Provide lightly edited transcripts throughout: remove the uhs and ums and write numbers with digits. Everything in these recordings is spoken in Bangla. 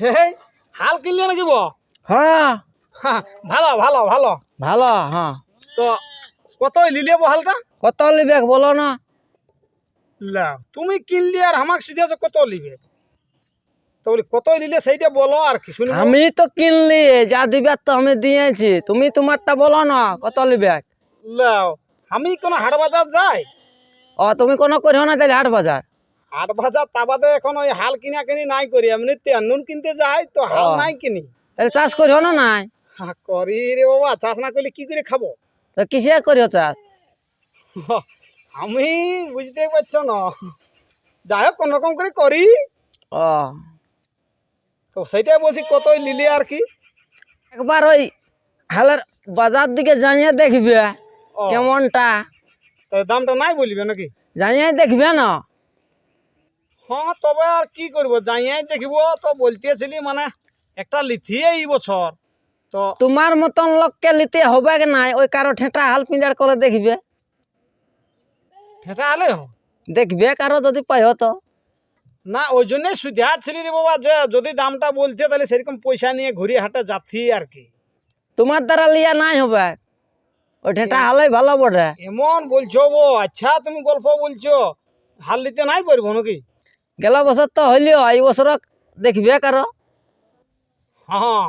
হে হাল কিনলে নাকি বো? হ্যাঁ হ্যাঁ, ভালো ভালো ভালো। ভালো। হ্যাঁ তো কত নিলে বো হালটা? কত লিবে বলো না? লা তুমি কিনলি আর আমাকে শুধু কত নিবে? তো বলি কত নিলে সেইটা বলো আর কি শুনবো। আমি তো কিনলি, যা দিবে তো আমি দিয়েছি, তুমি তোমারটা বলো না কত লিবে। লাও আমি কোন হাট বাজার যাই? ও তুমি কোনো করিও না তাহলে হাট বাজার? হাট বাজার তা বাদে এখন ওই হাল কিনা কিনি নাই করি, এমনি নুন কিনতে যাই তো হাল ও। নাই কিনি। তাহলে চাষ করিও না নাই? করি রে বাবা, চাষ না করলে কি করে খাবো? তো কিসে করিও চাষ? আমি বুঝতে পারছো না, যাই হোক কোন রকম করে করি। ও তো সেইটাই বলছি কত নিলে আর কি। একবার ওই হালের বাজার দিকে জানিয়ে দেখবে ও, কেমনটা, তো দামটা নাই বলবে নাকি? জানিয়ে দেখবে না? হ্যাঁ তবে আর কি করবো, যাইয়াই দেখবো। তো বলতেছিলি মানে একটা লিথি এই বছর তো। তোমার মতন লোককে নিতে হবে কি নাই, ওই কারো ঠেটা হাল পিঞ্জার করে দেখবে। ঠেটা হলে দেখবে কারো যদি পাইও তো। না, ওই জন্যই সুবিধা ছিলি রে বাবা, যে যদি দামটা বলতে তাহলে সেরকম পয়সা নিয়ে ঘুরে হাটে যাচ্ছি আর কি। তোমার দ্বারা লিয়া নাই হবে, ওই ঠেটা হালাই ভালো বটে। এমন বলছো বো? আচ্ছা তুমি গল্প বলছো, হাল নিতে নাই পারবো নাকি? গেল বছর তো হইলিও, এই বছর দেখবে কারো। হ্যাঁ,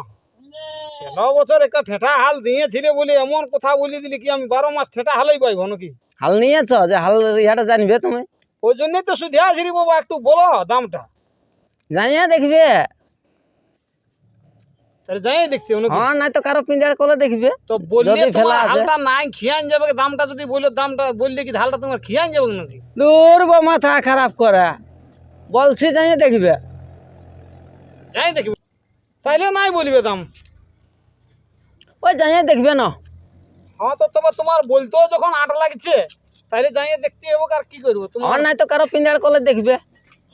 গেল বছর একটা ঠেটা হাল দিয়েছিলে বলে এমন কথা বলে দিলি কি আমি 12 মাস ঠেটা হালাই পাইবো নাকি? হাল নিয়েছ যে হাল ইহাটা জানবে তুমি? ওই জন্যই তো সুবিধা ছিলি বাবা, একটু বলো দামটা। জানিয়ে দেখবে। তাহলে যাই দেখতে হবে নাকি? হ্যাঁ নাই তো কারো পিঞ্জার করে দেখবে। তো বললে যদি ফেলা তোমার আছে। হালটা নাই খিয়ান যাবে, দামটা যদি বললো, দামটা বললে কি হালটা তোমার খিয়ান যাবে নাকি? দূর গো, মাথা খারাপ করে বলছি, জানিয়ে দেখবে। যাই দেখবে তাইলে নাই বলবে দাম। ওই জানিয়ে দেখবে না। হ্যাঁ, তো তবে তোমার বলতেও যখন আট লাগছে তাইলে যাইয়ে দেখতে হবে, আর কি করবো তোমার। আর নাই তো কারো পিঞ্জার করে দেখবে।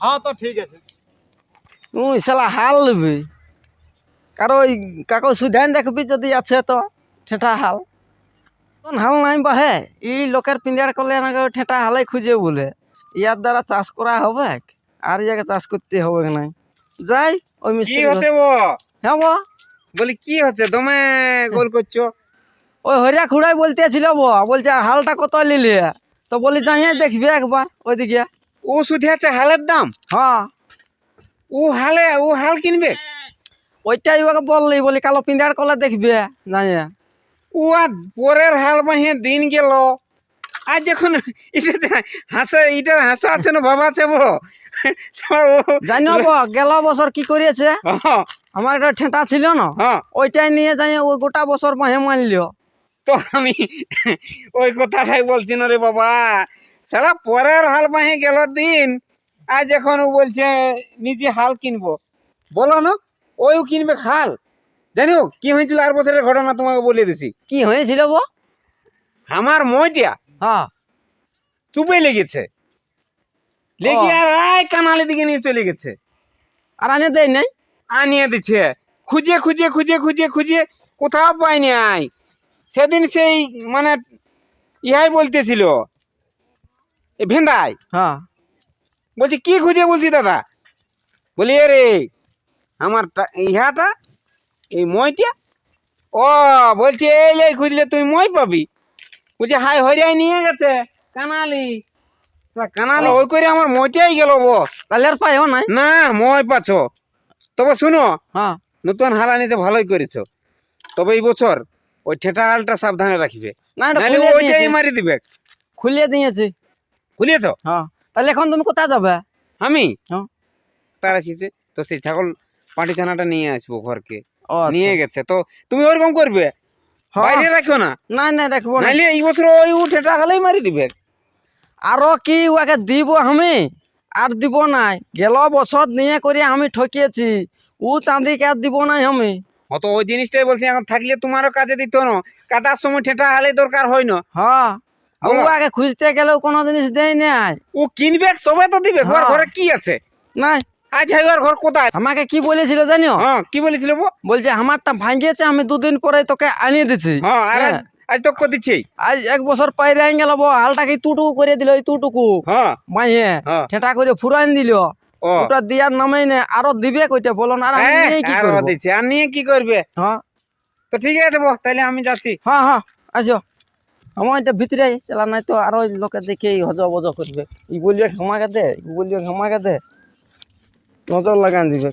হ্যাঁ তো ঠিক আছে। তুই শালা হাল নিবি, কারো ওই কাকো সুধান দেখবি যদি আছে তো ঠেটা হাল। তখন হাল নাই বাহে, এই লোকের পিঞ্জার করলে আমাকে ঠেটা হালাই খুঁজে বলে ইয়ার দ্বারা চাষ করা হবে, আর ইয়াকে চাষ করতে হবে কি নাই। যাই ওই কি মিস্ত্রি। হচ্ছে বো? হ্যাঁ বো, বলি কি হচ্ছে তুমি গোল করছো? ওই হরিয়া খুড়াই বলতেছিল বলছে হালটা কত নিলি, তো বলি যাইয়ে দেখবি একবার ওইদিকে। ও শুধু আছে হালের দাম? হ্যাঁ ও হাল কিনবে? ওইটাই ওকে বললি, বলি কালো পিঞ্জার করলে দেখবে যাইয়ে। ও আর পরের হাল বাহিয়ে দিন গেল, আর যখন এটা হাসা আছে না বাবা আছে বো? জানি গেল বছর কি করিয়েছে, আমার একটা ঠেটা ছিল না, ওইটাই নিয়ে যাই ওই গোটা বছর মাহে মানলিও। তো আমি ওই কথাটাই বলছি না রে বাবা, সারা পরের হাল বাহিয়ে গেল দিন, আর যখন ও বলছে নিজে হাল কিনবো, বলো না ওইও কিনবে হাল। জানো কি হয়েছিল আর বছরের ঘটনা তোমাকে বলে দিছি। কি হয়েছিল বো? আমার মইটা হ্যাঁ চুপে লেগেছে, লেগে আর কানালি দিকে নিয়ে চলে গেছে। আর আনে দেয় নাই? আনিয়ে দিচ্ছে, খুঁজে খুঁজে খুঁজে খুঁজে খুঁজে কোথাও পাই নাই। সেদিন সেই মানে ইহাই বলতেছিল ভেন্দাই, হ্যাঁ বলছি কি খুঁজে? বলছি দাদা, বলি রে আমার ইহাটা এই মইটা। ও বলছে এই খুঁজলে তুই মই পাবি। বলছে হাই হরিয়াই নিয়ে গেছে কানালি। কানালি ওই করে আমার মইটাই গেল বো। তাহলে আর পাইও নাই? না মই পাচ্ছ। তবে শুনো, হ্যাঁ নতুন হাল আনিতে ভালোই করেছো, তবে এই বছর ওই ঠেটা হালটা সাবধানে রাখিবে, না এটা নাহলে খুলিয়ে ওইটাই দিয়েছি, মারি দিবে। খুলিয়ে দিয়েছি। খুলিয়েছ? হ্যাঁ তাহলে এখন তুমি কোথায় যাবে? আমি হ্যাঁ। তার আসিছে তো সেই ছাগল পাটি ছানাটা নিয়ে আসবো ঘরকে। ও আচ্ছা। নিয়ে গেছে তো তুমি ওরকম করবে, হ্যাঁ। বাইরে রাখো না, না না রাখবো না। নাইলে এই বছর ওই ঠেটা হালেই মারি দিবে। আরো কি ওকে দিব আমি? আর দিব নাই, গেল বছর নিয়ে করে আমি ঠকিয়েছি, ও চাঁদিকে আর দিব নাই আমি। অত ওই জিনিসটাই বলছি, এখন থাকলে তোমারও কাজে দিত না, কাটার সময় ঠেটা হালে দরকার হয় না। হ্যাঁ ও বলো। আগে খুঁজতে গেলেও কোনো জিনিস দেয় নাই। ও কিনবে তবে তো দিবে। ঘর হ্যাঁ। ঘরে কি আছে? নাই আজ হাইবার ঘর কোথায়? আমাকে কি বলেছিল জানিও? হ্যাঁ কি বলেছিল বো? বলছে আমারটা ভাঙিয়েছে, আমি দুদিন পরে তোকে আনিয়ে দিচ্ছি। হ্যাঁ আর হ্যাঁ। আজ তো দিচ্ছি। আজ এক বছর পাইরে গেল, হালটাকে তুটুকু করে দিল, এই তুটুকু হ্যাঁ মাইয়ে হ্যাঁ। ঠেটা করে ফুরান দিল। ও ওটা দিয়ার নামেই নেই, আরো দিবে কইটা বলো না, আর আমি হ্যাঁ, নিয়ে কি আর করবো? দিচ্ছে, আর নিয়ে কি করবে? হ্যাঁ তো ঠিক আছে বল, তাহলে আমি যাচ্ছি। হ্যাঁ হ্যাঁ আসো, আমার এটা ভিতরে চালা, নাই তো আরো লোকে দেখে হজ বজ করবে, ই বলবে ঘামাকে দে, ই বলবে ঘামাকে দে, নজর লাগান দিবে।